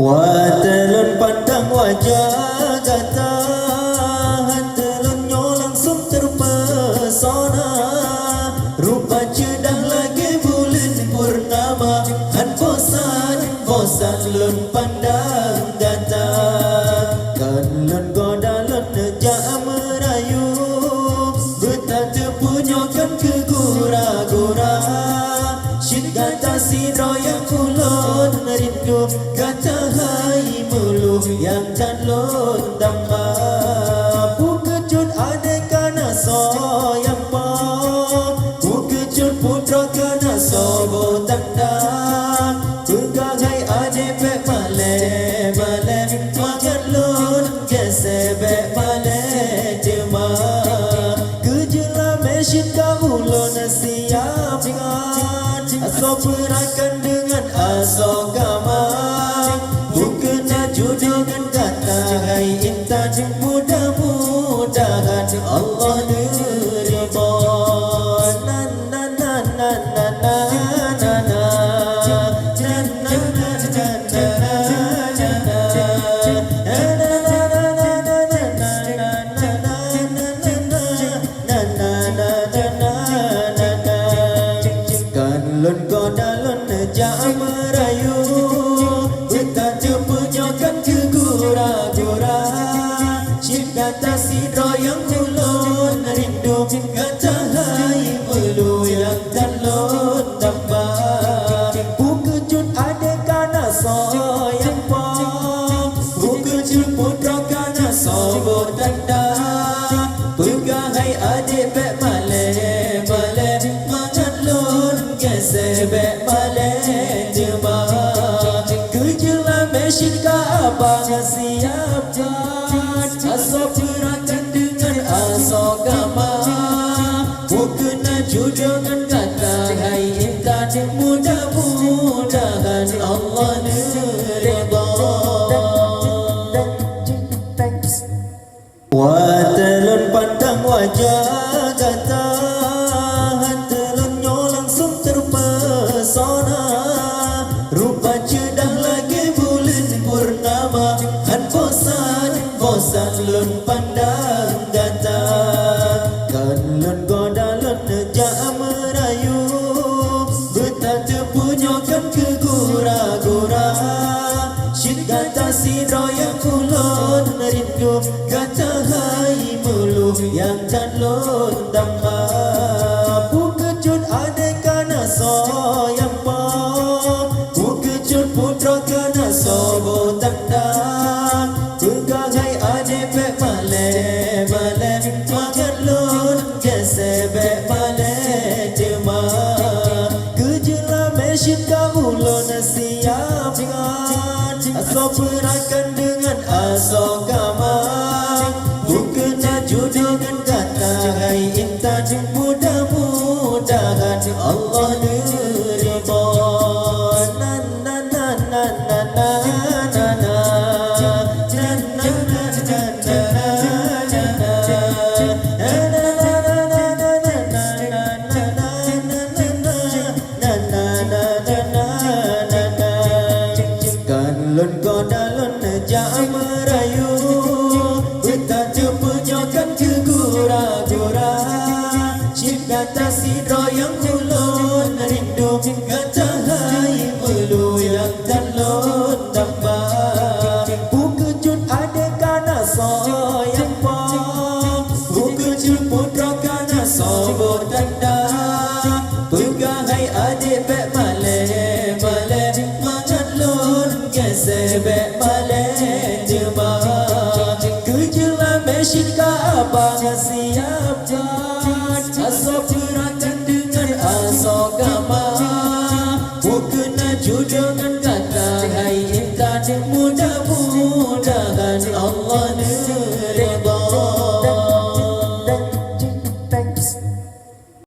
Watelun pandang wajah gata, hatelunnya langsung terpesona. Rupa cedah lagi bulan purnama, han bosan lun pandang gata. Kan lun goda lun nejak merayu, betal terpunyokan ke gura-gura. Syid gata sidro yang ulun rindu, gata hai mulu yang calon damba. Pukejut adek kana so yang pa, pukejut putra kana so botanda. Pegangai adek pek male makan lun kese pek male jema. Kejela mesin kaulun siapkan, aso perakan dengan aso gamang. Bukan jodoh dengan kata hai intan, mudah-mudahan Allah ridha. Na na na na na na na na. Lun goda lun nejak merayu, kita terpunyokan ke gura-gura. Syid gata sidro yang ulun rindu, gata hai melu yang calon damba. Pukejut adek kana so yang pa, pukejut putra kana so botanda. Pegangai adek pek male makan lun sebek male jema. Kejela mesin ka abang siapkan, aso perakan dengan aso gamang. Bukan jodoh dengan kata hai intan, mudah-mudahan Allah ridha. Watelun pandang wajah gata, hatelunnya langsung terpesona. Rupa cedah lagi bulan purnama, han bosan lun pandang gata. Kan lun goda lun nejak merayu, betal terpunyokan ke gura-gura. Syid gata sidro yang ulun rindu, gata hai mulu yang calon damba. Pukejut adek kana so yang pa, pukejut putra kana so botanda. Pegangai adek pek male makan lun kese pek male jema. Kejela mesin kaulun siapkan, aso perakan dengan aso gamang. Bukan jodoh dengan kata hai intan, mudah-mudahan Allah ridha. Na na na na na na na na. Kan lun goda lun nejak merayu, kita terpunyokan ke gura-gura. Syid gata sidro yang ulun rindu, gata hai melu yang calon damba. Pukejut adek kana so yang pa, pukejut putra kana so botanda. Pegangai adek pek male makan lun sebek male jema. Kejela mesin ka abang siapkan,